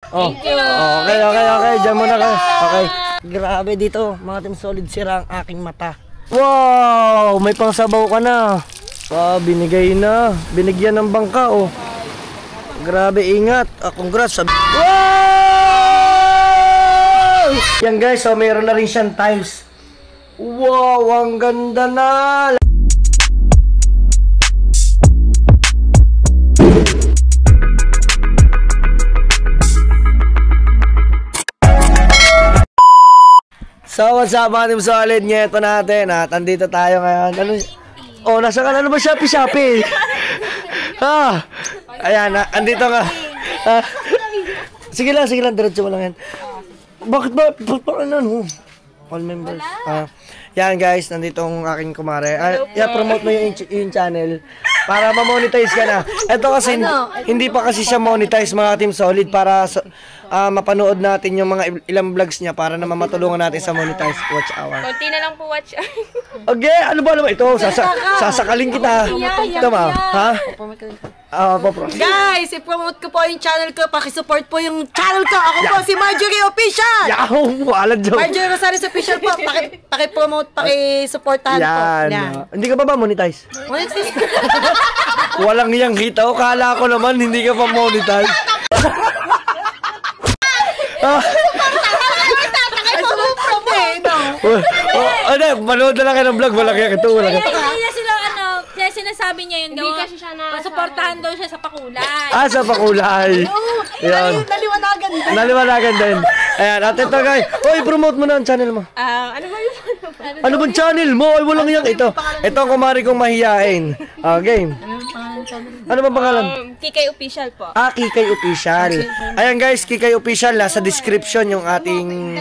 Oh. Okay. Diyan muna kayo. Okay. Grabe dito, mga Team Solid, sira ang aking mata. Wow! May pangsabaw ka na. Wow, binigay na. Binigyan ng bangka, oh. Grabe, ingat. Congrats. Wow! Yan guys, so mayroon na rin siyang tiles. Wow, ang ganda na. So what's up mga Team Solid, nyeto natin at andito tayo ngayon. Ano? Oh, nasa ka na ba Shopee? Ah, ayan, andito nga. Sige lang, diretso mo lang yan. Bakit ba? Ano? All members. Yan guys, nandito ang aking kumare. Promote mo yung channel para ma-monetize ka na. Ito kasi hindi pa kasi siya monetize mga Team Solid para mapanood natin yung mga ilang vlogs niya para naman matulungan natin sa monetize watch hour. Konti na lang po watch hour. Okay, ano ba ito? Sasakalin kita. Tama, ha? Guys, i-promote ko po yung channel ko. Pakisupport po yung channel ko. Ako po si Marjorie Official. Yahoo! Alad joke. Marjorie Rosario Official po. Paki-promote, paki-supportahan po. Yan. Hindi ka ba monetize? Monetize? Walang iyang kita. O, kala ko naman hindi ka pa monetize. Ano, manood na lang kayo ng vlog. Malaki ito. Kaya sinasabi niya yun daw. Hindi kasi siya na pasuportahan daw siya sa pakulay. Sa pakulay. Yan. Naliwanagan din. Ayan, at ito guys. Oy, promote mo na ang channel mo. Ano ba yung ano bang channel mo? Ay, walang iyang ito. Ito ang kumari kong mahiyain. Game. Ano ba pangalan? Kikay Official po. Kikay Official. Ayan guys, Kikay Official. Nasa description yung ating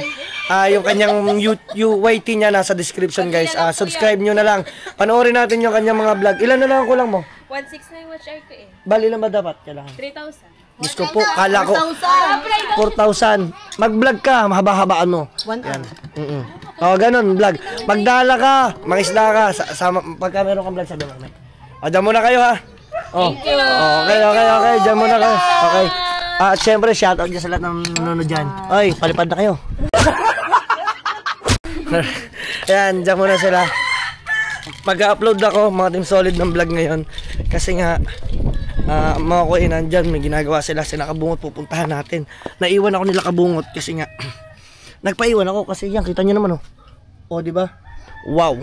yung kanyang YT niya nasa description guys. Subscribe nyo na lang. Panoorin natin yung kanyang mga vlog. Ilan na lang kulang mo? 1.6 na yung watch hour ko eh. Bali lang ba dapat? Kailangan 3,000. Diyos ko po, kala ko 4,000. Mag-vlog ka, mahaba-habaan mo. 1,000. Ganun, vlog. Magdala ka, mangisda ka. Pagka meron kang vlog, sabi mo. Diyan muna kayo ha. Thank you. Okay. Diyan muna kayo. Okay. At syempre, shoutout dyan sa lahat ng nanonood dyan. Oy, palipad na kayo. Ayan, diyan muna sila. Mag-upload ako, mga Team Solid ng vlog ngayon. Kasi nga, mga kuinan dyan, may ginagawa sila Kabungot, pupuntahan natin. Naiwan ako nila Kabungot kasi nga, nagpaiwan ako kasi yan, kita nyo naman diba? Wow.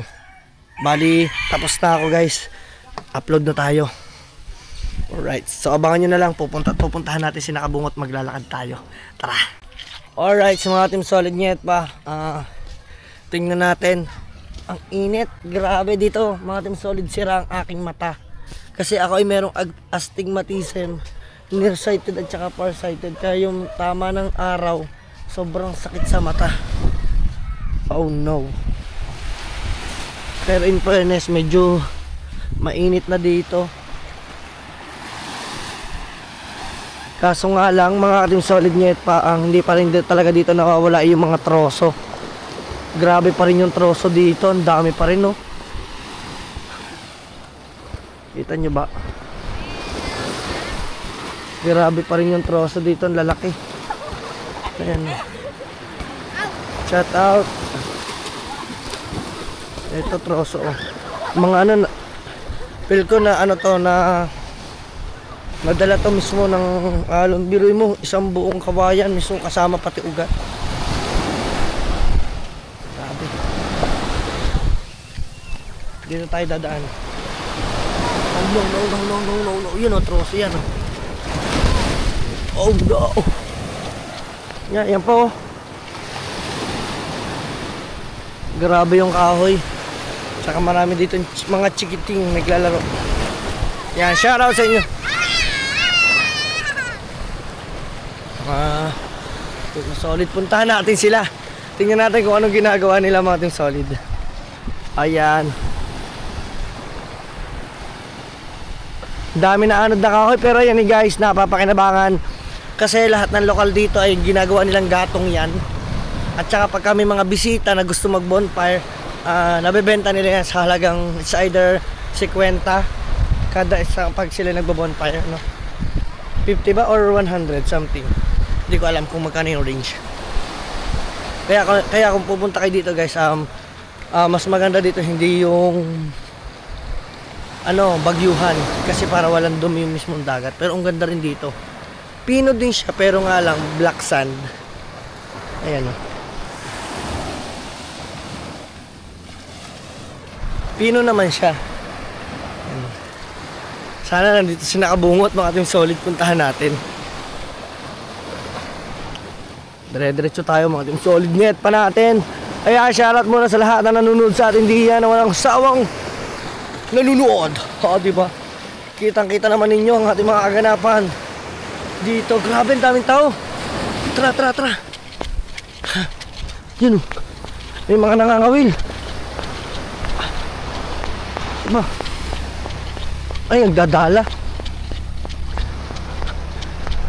Bali, tapos na ako guys. Upload na tayo. Alright, so abangan nyo na lang, pupuntahan natin Kabungot, maglalakad tayo. Tara. Alright, so mga Team Solid nyet pa. Tingnan natin. Ang init, grabe dito mga Team Solid, sira ang aking mata. Kasi ako ay merong astigmatism, nearsighted at saka farsighted. Kaya yung tama ng araw, sobrang sakit sa mata. Oh no. Pero in fairness, medyo mainit na dito. Kaso nga lang mga Team Solid nyet pa, hindi pa rin talaga dito nawawala yung mga troso. Grabe pa rin yung troso dito, ang dami pa rin Kita nyo ba? Grabe pa rin yung troso dito, ang lalaki. Ayan. Shout out. Ito troso mga feel ko na nadala to mismo ng alon. Biruin mo, isang buong kawayan mismo kasama pati ugat. Dito tayo dadaan. No. Yun troso yan. Oh no. Yan po. Grabe yung kahoy. Tsaka marami dito mga chikiting naglalaro. Yan, shout out sa inyo. Team Solid, puntahan natin sila. Tingnan natin kung anong ginagawa nila mga Team Solid. Ayan. Dami na anod na kahoy, pero yan guys, napapakinabangan kasi lahat ng lokal dito ay ginagawa nilang gatong yan. At saka pag kami mga bisita na gusto mag bonfire, nabebenta nila yan sa halagang it's either 50 kada isang pag sila nagbo bonfire, 50 ba or 100 something. Hindi ko alam kung magkano yung range. Kaya kung pupunta kayo dito guys, mas maganda dito hindi yung bagyuhan, kasi para walang dumi yung mismong dagat. Pero ang ganda rin dito. Pino din siya, pero nga lang black sand. Ayan oh. Pino naman siya. Ayan. Sana nandito si Nakabungot, mga Team Solid, puntahan natin. Dire-diretso tayo mga Team Solid, net pa natin. Kaya shoutout muna sa lahat na nanonood sa atin diyan, na walang sawang nanonood. Diba? Kitang-kita naman ninyo ang ating mga kaganapan dito. Grabe, ang daming tao. Tara. Yun, may mga nangangawil. Diba? Ay, nagdadala.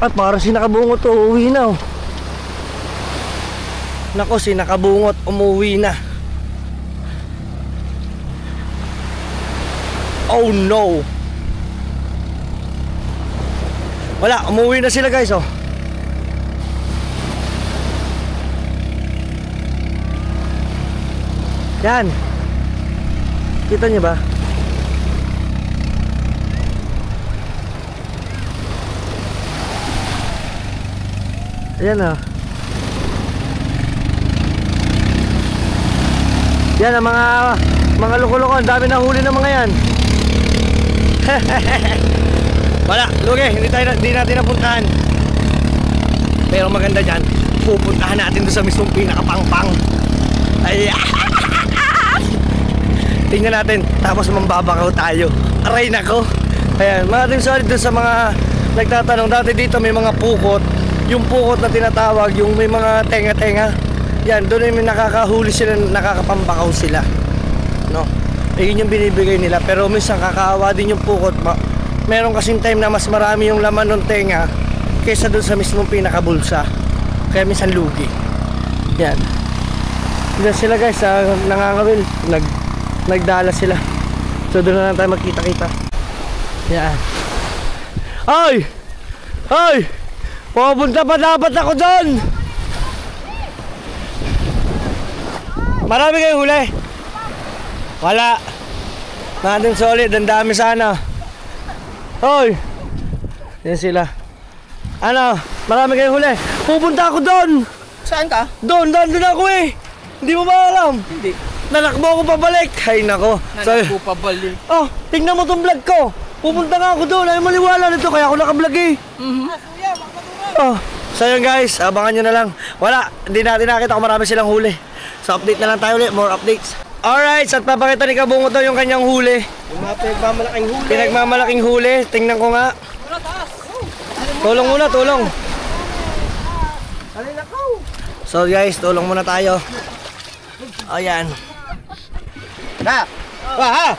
At parang si Nakabungot uuwi na oh. Nako, si Nakabungot umuwi na. Oh no. Wala, umuwi na sila guys oh. Yan. Kita niyo ba? Ayan oh. Yan ang mga loko-loko, ang dami na huli ng mga yan. Wala, lugi, hindi natin napuntahan. Pero maganda dyan, pupuntahan natin doon sa mismong pinakapangpang. Ay, tingnan natin, tapos mambabakaw tayo. Aray nako. Ayan, mga Team Solid, doon sa mga nagtatanong, dati dito may mga pukot. Yung pukot na tinatawag, yung may mga tenga-tenga. Yan, doon ay may nakakahuli sila, nakakapambakaw sila. No? Yun yung binibigay nila. Pero minsan kakaawa din yung pukot. Meron kasing time na mas marami yung laman ng tenga kaysa doon sa mismong pinakabulsa. Kaya minsan lugi. Yan. Diyan sila guys, nangangawil. Nagdala sila. So doon na lang tayo magkita-kita. Yan. Ay! Ay! Pupunta pa dapat ako doon! Marami kayong huli? Wala. Mga Team Solid, ang dami sana. Hoy! Yan sila. Marami kayong huli. Pupunta ako doon! Saan ka? Doon ako eh! Hindi mo ba alam? Hindi. Nanakbo ako pabalik. Ay nako. Nanakbo pabalik. Oh, tingnan mo tong vlog ko. Pupunta nga ako doon. Ay maliwala nito, kaya ako nakablog eh. Oh, so yun guys, abangan nyo na lang. Wala, hindi natin nakita kung marami silang huli. So update na lang tayo ulit, more updates. Alright, at papakita ni Kabungot daw yung kanyang huli. Yung mga pinagmamalaking huli. Pinagmamalaking huli, tingnan ko nga. Tulong muna, tulong. So guys, tulong muna tayo. Ayan. Na! Ha!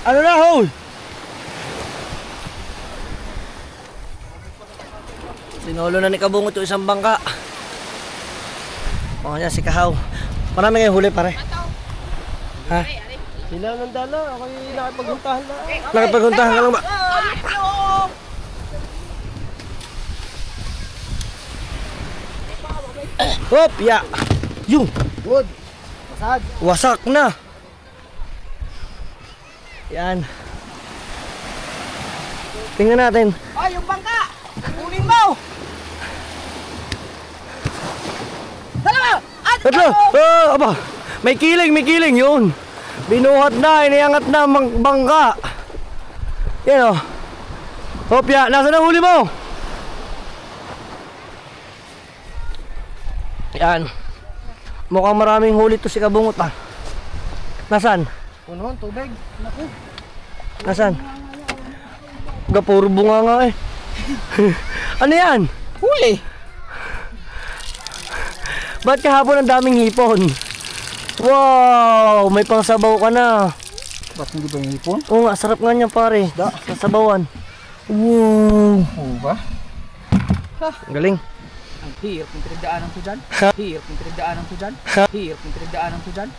Ano na, hole? Sinolo na ni Kabungot yung isang bangka. O yan, si Kahaw. Marami kayong huli, pare. Ha? Sila nang dala, ako yung nakipaghuntahan na. Nakipaghuntahan ka lang ba? Hop, ya. Yung. Wood. Masad. Wasak na. Yan. Tingnan natin. Ay, yung bangka! Kunin mo! Dalawa! Tatlo! Aba! May kiling yun. Binuhat na, iniangat na bangka. Yan o. Hopya, nasa na huli mo? Yan. Mukhang maraming huli to si Kabungot ah. Nasaan? Punuhan, tubig. Naku. Nasaan? Puro bunga nga eh. Ano yan? Huli. Ba't kahapon ang daming hipon? Wow! May pangsabaw ka na. Ba't hindi ba yung hipon? Oo nga, sarap nga niya pare. Sasabawan. Wow! Oo ba? Ang galing. Ang hirap ng pinagdaanan ko dyan. Hirap ng pinagdaanan ko dyan. Hirap ng pinagdaanan ko dyan.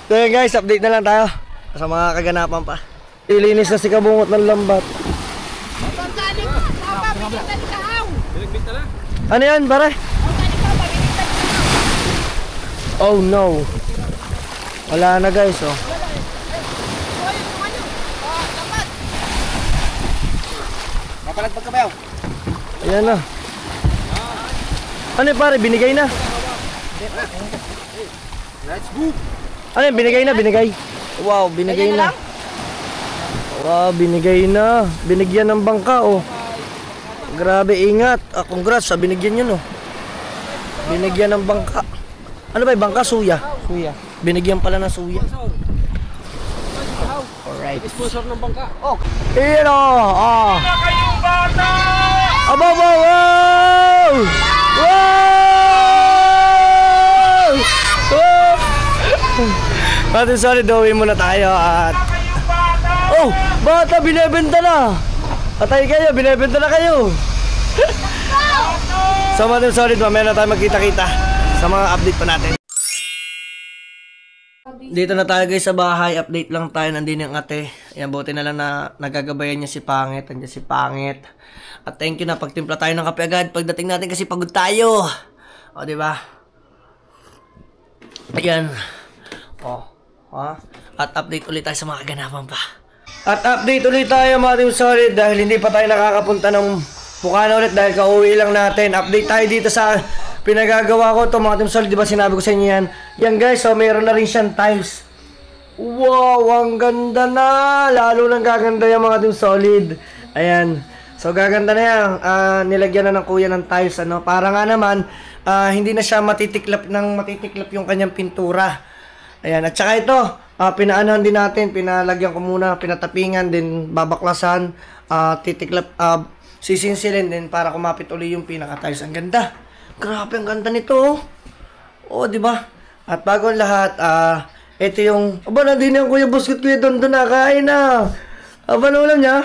So yun guys, update na lang tayo sa mga kaganapan pa. Ilinis na si Kabungot ng lambat. Ano yan, pare? Oh no. Wala na guys, oh. Mapalagpag ka ba yaw? Ayan na. Ano yun, pare? Binigay na. Let's go! Ano yun? Binigay na, binigay. Wow, binigay na. Wow, binigay na. Binigyan ng bangka, oh. Grabe, ingat. Congrats sa binigyan yun, oh. Binigyan ng bangka. Ano ba yung bangka? Suya. Kuya. Binigyan pala ng suya. Alright. Sponsor ng bangka. Oh. Ayan, oh. Oh. Kayong bata! Aba, wow! Wow! Wow! Pati sorry, dawin muna tayo at... Oh! Bata, binibenta na! Patay kayo, binibenta na kayo! So mga solid, mamaya na tayo magkita-kita sa mga update pa natin. Dito na tayo guys sa bahay, update lang tayo, nandun yung ate. Ayan, buti na lang na nagagabayan niya si Pangit, nandiyan si Pangit. At thank you na pagtimpla tayo ng kape agad pagdating natin kasi pagod tayo. O, diba? Ayan. O, ha? At update ulit tayo sa mga kaganapan pa. At update ulit tayo mga team solid dahil hindi pa tayo nakakapunta ng Bukana ulit dahil kauwi lang natin. Update tayo dito sa pinagagawa ko to mga team solid. Diba sinabi ko sa inyo yan? Yan guys, so mayroon na rin siyang tiles. Wow, ang ganda na. Lalo nang gaganda yung mga team solid. Ayan. So gaganda na yan. Nilagyan na ng kuya ng tiles. Ano? Para nga naman, hindi na siya matitiklap yung kanyang pintura. Ayan. At saka ito, pinaanahan din natin. Pinalagyan ko muna, pinatapingan, din babaklasan, titiklap, sisinsilin din para kumapit uli yung pinaka-tiles. Ang ganda. Grabe, ang ganda nito. Oh, di ba? At bago ang lahat, ito yung... Aba, nandun yung Kuya Buskut, Kuya Dondon na. Kain na. Aba, ano ulam niya?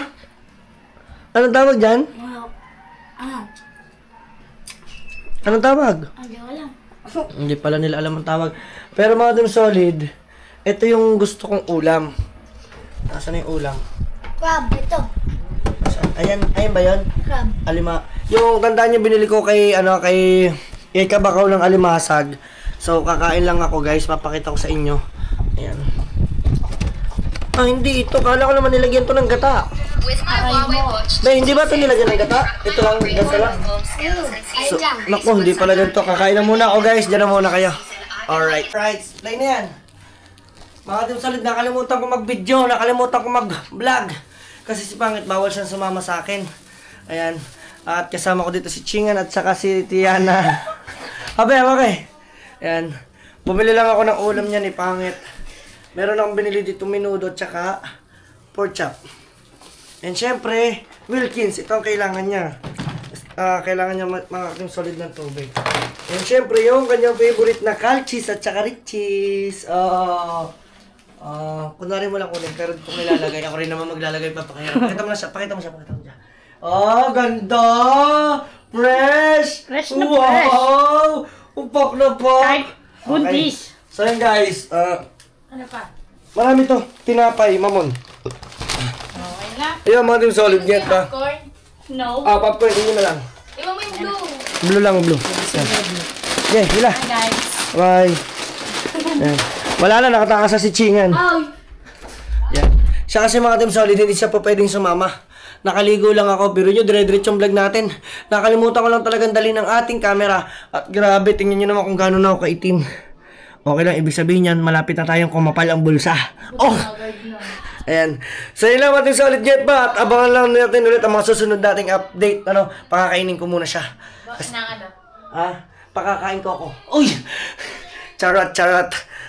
Anong tawag dyan? Anong tawag? Hindi pala nila alam ang tawag. Pero mga dun solid, ito yung gusto kong ulam. Nasaan yung ulam? Crab, ito. Ayan, ayan ba yun? Crab. Alima. Yung tandaan niyo binili ko kay Kabakaw ng alimasag. So kakain lang ako guys, papakita ko sa inyo. Ayan. Hindi ito, kala ko naman nilagyan to ng gata. Hindi ba ito nilagyan ng gata? Ito lang, gata lang. So, naku, hindi pala ganito. Kakain na muna ako guys, dyan na muna kayo. Alright. Right, play na yan. Mga team solid, nakalimutan ko mag-video, nakalimutan ko mag-vlog. Kasi si Pangit, bawal siyang sumama sa akin. Ayan. At kasama ko dito si Chingan at saka si Tiana. Okay. Ayan. Bumili lang ako ng ulam niya ni Pangit. Meron akong binili dito menudo at saka pork chop. And syempre, Wilkins. Ito ang kailangan niya. Kailangan niya mga solid ng tubig. And syempre, yung kanyang favorite na calchis at saka riches. Kunwari mo lang kunin, pero kung nilalagay, ako rin naman maglalagay pa. Pakita mo siya. Oh, ganda! Fresh! Fresh na fresh! Wow! Upak na pak! Buntis. So yun guys, Ano pa? marami to. Tinapay, mamon. Okay lang. Ayun, mga team solid, get ba? Popcorn? No. Popcorn, inyo na lang. Iwan mo yung blue. Blue lang, blue. Okay, hila. Hi guys. Bye. Yan. Wala na, nakatakas na si Chingan. Yan. Siya kasi mga team solid, hindi siya pa pwedeng sumama. Nakaligo lang ako, pero nyo, dire-diretso yung vlog natin. Nakalimutan ko lang talagang dali ng ating camera. At grabe, tingnan nyo naman kung gano'n na ako kaitim. Okay lang, ibig sabihin yan, malapit na tayong kumapal ang bulsa. Oh! Ayan. So yun lang mga team solid, get ba? At abangan lang natin ulit ang mga susunod nating update. Pakakainin ko muna siya. Bakit na ano? Pakakain ko ako. Uy! Charot.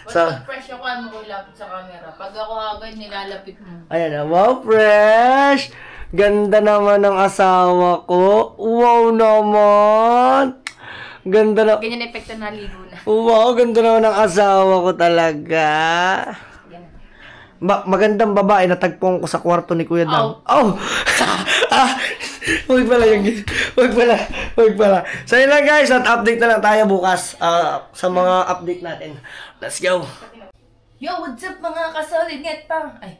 So, fresh ako mo lapit sa camera. Pag ako agad nilalapit mo. ayan na. Wow, fresh! Ganda naman ng asawa ko. Wow naman! Ganda na. Ganyan epekto na ligo na. Wow, ganda naman ng asawa ko talaga. magandang babae na tagpong ko sa kwarto ni Kuya Dam. Oh! Huwag pala. So yun lang guys, at update na lang tayo bukas sa mga update natin. Let's go! Yo, what's up mga kasolid? Net pa! Ay,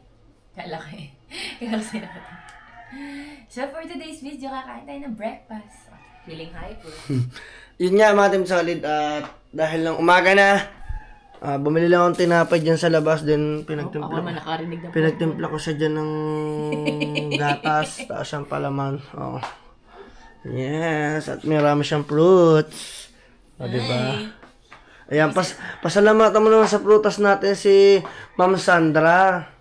kalaki. Kalaki na. So for today's video, kakain tayo ng breakfast. Feeling hyper. Yun nga mga Team Solid, at dahil lang umaga na, bumili lang akong tinapay dyan sa labas, din pinagtimpla ko siya dyan ng gatas, taas siyang palaman. Oh. Yes, at marami siyang fruits. O, diba? Ayan, pasalamatan mo naman sa prutas natin si Ma'am Sandra.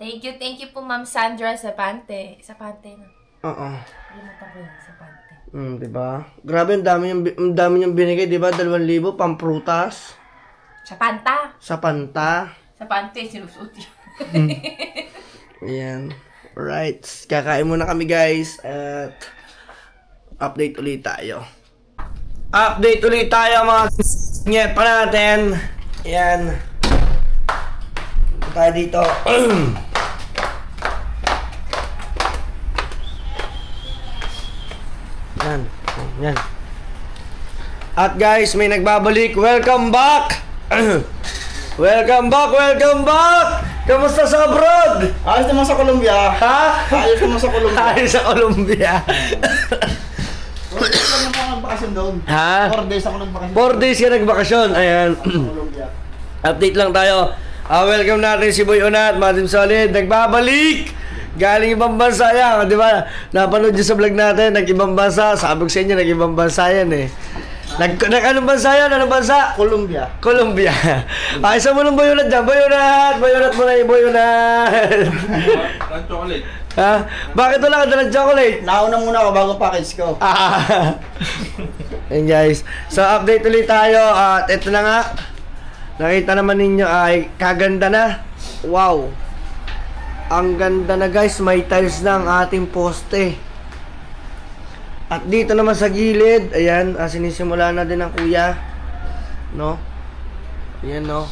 Thank you po Ma'am Sandra sa pante. Sa pante na. Oo. Limutan ko yan sa pante. Diba? Grabe, ang dami niyang binigay, diba? 2,000 pang prutas. Sa panta. Sa panta. Sa pante, sinusuot yun. Ayan. Alright. Kakain muna kami guys. At update ulit tayo. Mga nyet pa natin. Ayan. Tayo dito. Yan. At guys, may nagbabalik. Welcome back! Welcome back! Kamusta sa abroad? Ayos naman sa Colombia. Ha? Ayos naman sa Colombia. Ayos sa Colombia. 4 days lang ako nagbakasyon doon. Ha? 4 days ako nagbakasyon. 4 days ka nagbakasyon. Ayan. Colombia. Update lang tayo. Welcome natin si Boy Unat, mga Team Solid. Nagbabalik! Galing ibang bansa yan. Di ba? Napanood nyo sa vlog natin. Nag-ibang bansa. Sabi ko sa inyo, nag-ibang bansa yan eh. Anong bansa yan? Anong bansa? Colombia. Ay, isa mo ng Boy Unat dyan. Boy Unat mo na yung Boy Unat. Chocolate. Ha? Bakit wala ka dalang chocolate? Nauna muna ako bago package ko. Ayan guys. So update ulit tayo. At ito na nga. Nakita naman ninyo ay kaganda na. Wow. Ang ganda na guys. May tiles na ang ating poste. At dito naman sa gilid, ayan, sinisimula na din ng kuya. No? Ayan, no?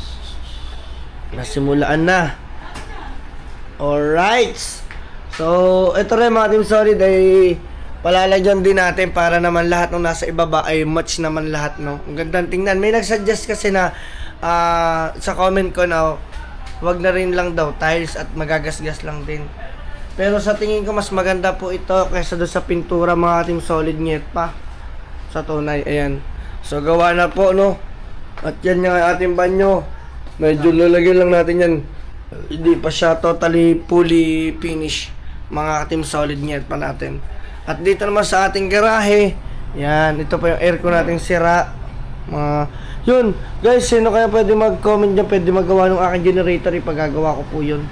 Nasimulaan na. Alright. So, ito rin mga Team Solid ay palalagyan din natin para naman lahat ng nasa ibaba ay match naman lahat, no? Ang gandang tingnan. May nagsuggest kasi na sa comment ko na wag na rin lang daw tiles at magagasgas lang din. Pero sa tingin ko mas maganda po ito kaysa doon sa pintura mga Team Solid nyet pa. Sa tunay, ayan. So gawa na po, no? At yan yung ating banyo. Medyo lalagyan lang natin yan. Hindi pa siya totally fully finished mga Team Solid nyet pa natin. At dito naman sa ating garahe, yan, ito pa yung aircon nating sira. Yun, guys, sino kaya pwede mag-comment dyan, pwede magawa ng aking generator, ipagagawa ko po yun.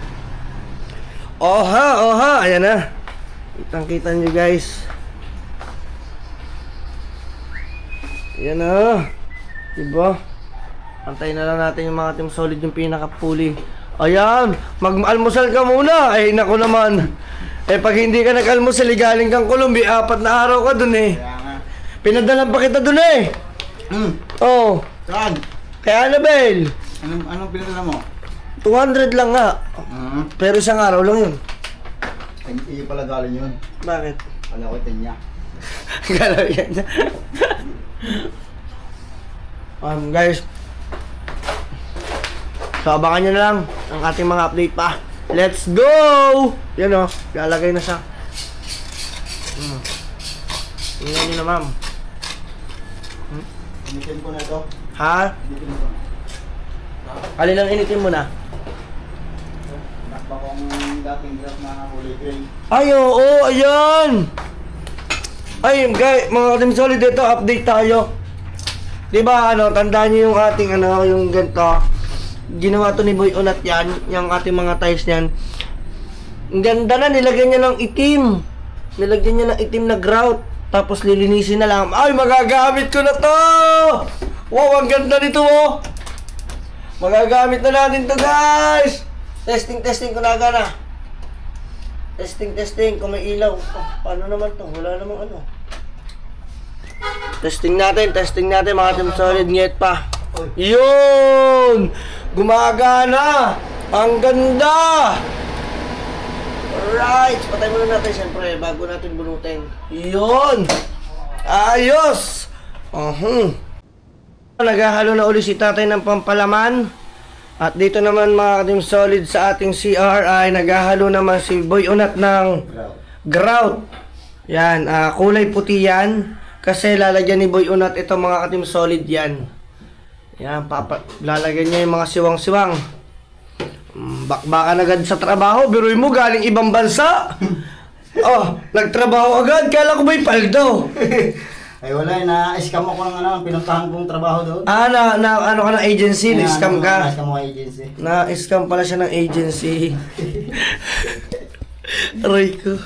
Oha, ayan na. Kitang-kita nyo guys. Ayan na. Diba? Antayin na lang natin yung mga Team Solid yung pinaka-fully. Ayan, mag-almusal ka muna. Ay, naku naman. Pag hindi ka nag-almusal, galing kang Colombia, 4 na araw ka dun eh. Kaya nga. Pinadalan pa kita dun eh. Oh. Saan? Kaya Annabelle. Anong pinadala mo? 200 lang nga. Pero isang araw lang yun. Hindi pala galing yun. Bakit? Wala ko tinya. Galaw yan. Guys. So abangan nyo na lang ang ating mga update pa. Let's go! Yan o. Lalagay na siya. Tingnan nyo na ma'am. Initin ko na ito. Ha? Initin ko. Alin lang initin mo na? Nakba kong dating graph na huli green. Ay, oo, ayan! Ay, guys, mga Team Solid, ito, update tayo. Diba, tandaan nyo yung ating, yung ganito. Ginawa to ni Boy Unat yan, yung ating mga tiles yan. Ang ganda na, nilagyan niya ng itim. Nilagyan niya ng itim na grout. Tapos lilinisin na lang. Ay, magagamit ko na to! Wow, ang ganda nito, oh! Magagamit na natin to, guys! Testing ko na agad. Testing, kung may ilaw. Paano naman to? Wala namang ano. Testing natin mga Team Solid nyet pa. Yun! Gumagana! Ang ganda! Alright, patay muna natin siyempre bago natin bunutin. Yun! Ayos! Naghahalo na uli si tatay ng pampalaman. At dito naman mga ka-team solid sa ating CR ay naghahalo naman si Boy Unat ng grout. Yan, kulay puti yan. Kasi lalagyan ni Boy Unat ito mga ka-team solid yan. Yan, lalagyan niya yung mga siwang-siwang. Bakbakan agad sa trabaho, biruin mo galing ibang bansa. Oh, nagtrabaho agad, kala ko ba'y paldo? Ay wala, na-scam ako ng pinuntahan kong trabaho doon. Ano ka ng agency? Na-scam ka? Na-scam ako agency. Na-scam pala siya ng agency. Aray ko.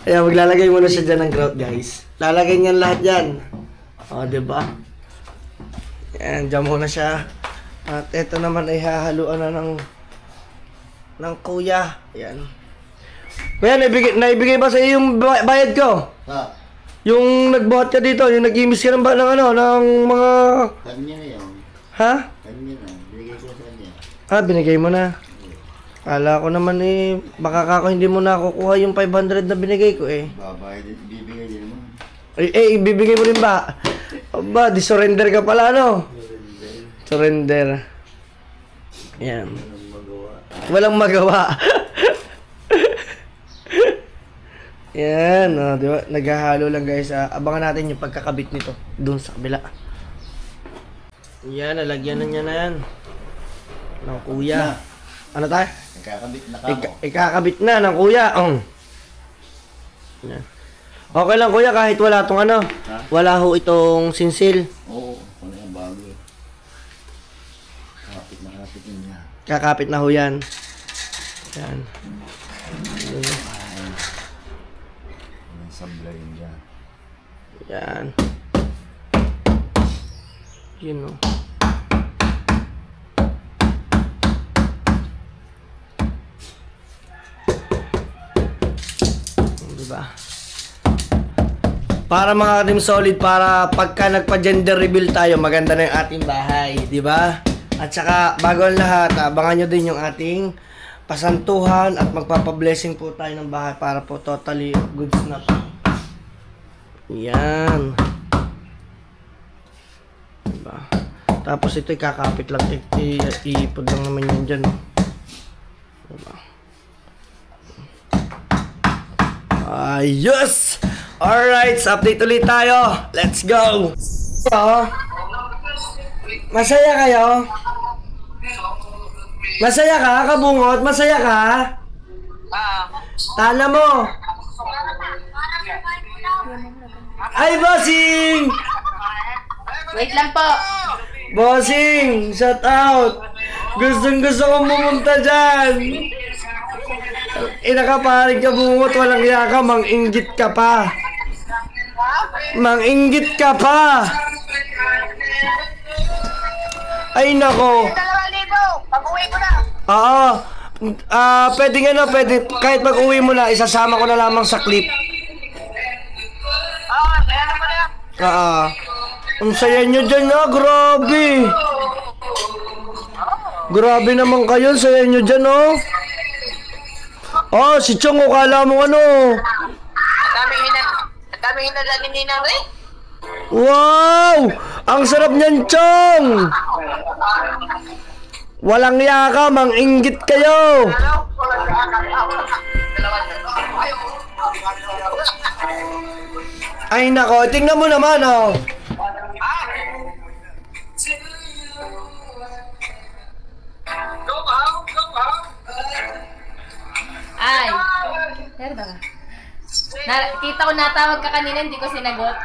Kaya maglalagay muna siya dyan ng grout, guys. Lalagay niyan lahat yan. O, diba? Yan, dyan muna siya. At ito naman ay hahaluan na ng kuya. Yan. Kuya, naibigay ba sa iyo yung bayad ko? Ha? Yung nagbuhat ka dito, yung nag-imis ka ng mga... Kanya na yun. Ha? Kanya na. Binigay ko sa kanya. Binigay mo na. Kala ko naman baka kako hindi mo nakukuha yung 500 na binigay ko Babayad, bibigay din mo. Ibibigay mo rin ba? Aba, di-surrender ka pala, no? Surrender. Yan. Walang magawa. Yan, di ba? Naghahalo lang guys. Abangan natin yung pagkakabit nito doon sa kabila. Yan, nalagyan na niya na yan. Ng kuya. Ano tayo? Nakakabit na kamo. Ikakabit na ng kuya. Yan. Okay lang kuya kahit wala tong Ha? Wala ho itong sinsil. Oo, ano yung bago Kakapit niya. Kakapit na ho yan. Yan. Sablay niya. Yan. Yun o. Diba? Para mga ka-team solid, para pagka nagpa-gender reveal tayo, maganda na yung ating bahay, di ba? At saka, bago ang lahat, abangan nyo din yung ating pasantuhan at magpapablessing po tayo ng bahay para po totally goods na po. Yan. Diba? Tapos ito kakapit lang, iipod lang naman yun dyan. Diba? Ayos! Alright, update ulit tayo. Let's go! Masaya kayo? Masaya ka, kabungot? Masaya ka? Tala mo! Ay, bossing! Wait lang po. Bossing! Shout out! Gustong gusto kong pumunta dyan! Inakaparig ka bungot, walang yaka, mang-inggit ka pa! Mang-inggit ka pa! Ay nako! 2,000, pag-uwi ko na! Oo! Pwede kahit pag-uwi mo na, isasama ko na lamang sa clip. Kaya naman na yan! Ang saya nyo dyan grabe! Grabe naman kayo, saya nyo dyan si Chong, kala mo Ang daming hinadala ni Ninang Ray! Wow! Ang sarap niyan, Chong! Walang yaka, mang-inggit kayo! Ay nako, tingnan mo naman Ay. Pero ba? Kita ko natawag ka kanina, hindi ko sinagot.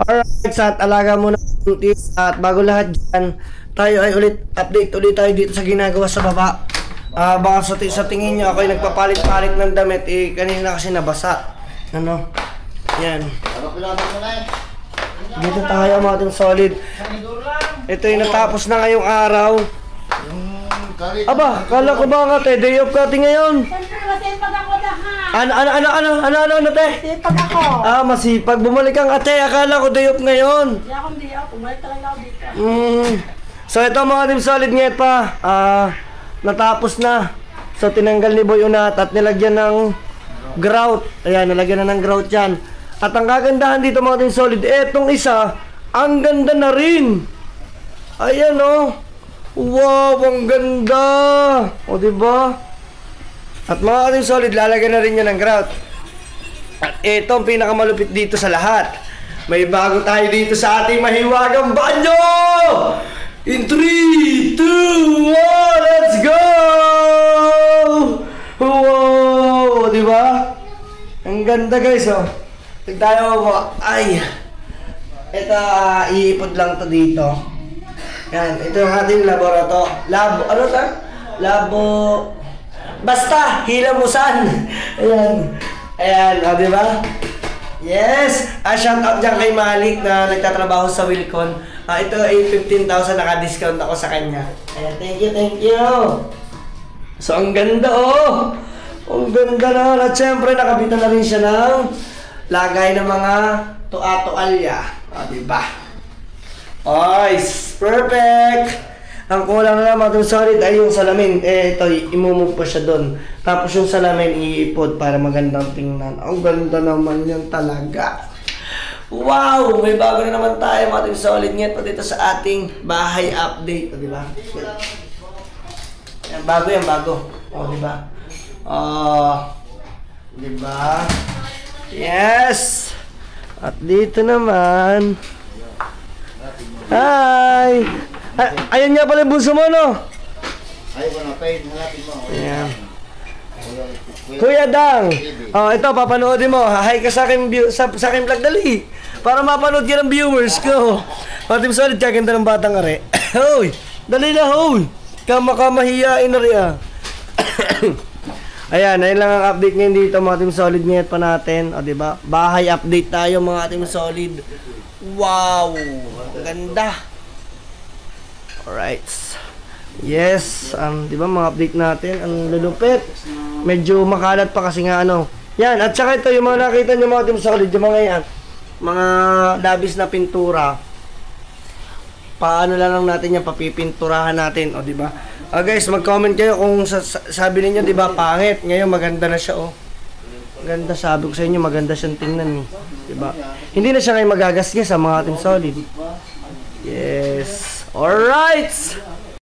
Alright, at alaga muna at bago lahat dyan, tayo ay update ulit tayo dito sa ginagawa sa baba. Baka sa tingin nyo ako ay nagpapalit-palit ng damit, kanina kasi nabasa. Yan. Dito tayo mga ating solid. Ito yung natapos na ngayong araw. Aba, kala ko ba nga day off ka ngayon? Siyempre, masipag ako na ha. Ano, te? Masipag ako. Masipag. Bumalik ang ate, akala ko day off ngayon. Hindi ako day off. So ito mga Team Solid ngayon pa, natapos na. So tinanggal ni Boy Unat at nilagyan ng grout. Ayan, nilagyan na ng grout yan. At ang kagandahan dito mga Team Solid, etong isa, ang ganda na rin. Ayan oh. Wow, ang ganda. O diba? At mga Team Solid, lalagyan na rin yan ng grout. At ito ang pinakamalupit dito sa lahat. May bago tayo dito sa ating mahiwagang banyo! In 3, 2, 1, let's go! Wow! Diba? Ang ganda guys, oh. Tigtayo mo. Ay! Ito, iipod lang to dito. Yan, ito yung ating laborato. Ano ta? Basta, hilamusan. Ayan. Ayan, o, diba? Yes! Shout out dyan kay Malik na nagtatrabaho sa Wilcon. Ito ay 15,000, naka-discount ako sa kanya. Ayan, thank you. So, ang ganda oh! Ang ganda na. At syempre, nakabitan na rin siya ng lagay ng mga tualya. O, diba? Nice! Perfect! Ang kulang na naman itong solid ay yung salamin. Ito, imumove pa siya doon. Tapos yung salamin, iipod para magandang tingnan. Ang ganda naman yan talaga. Wow! May bago na naman tayo mga team solid ngayon pa dito sa ating bahay update. O, diba? Yan, bago yan, bago. O, diba? Diba? Yes! At dito naman. Hi! Ayan nga pala yung buso mo, no? Ay, wala pa yun. Hanapin mo. Ayan. Kuya Dang, ito, papanoodin mo. Hi ka sa akin vlog, dali. Para mapanood ka ng viewers ko. Team Solid, kaganda ng batang are. Hoy, dali na, hoy. Kamahiyain na rin, Ayan, ayun lang ang update ngayon dito, mga Team Solid ngayon pa natin. O, diba? Bahay update tayo, mga Team Solid. Wow! Ang ganda. Alright. Yes, di ba mga update natin, ang lulupit. Medyo makalat pa kasi nga ano. Yan, at saka ito yung mga nakita nyo mga Team Solid, yung mga yan, mga labis na pintura. Paano lang natin yan, papipinturahan natin, o di ba? Guys, mag-comment kayo kung sabi niyo, di ba, pangit. Ngayon maganda na siya, oh. Ganda, sabi ko sa inyo, maganda siyang tingnan, di ba? Hindi na siya ngayon magagasgas sa mga Team Solid. Yes. Alright!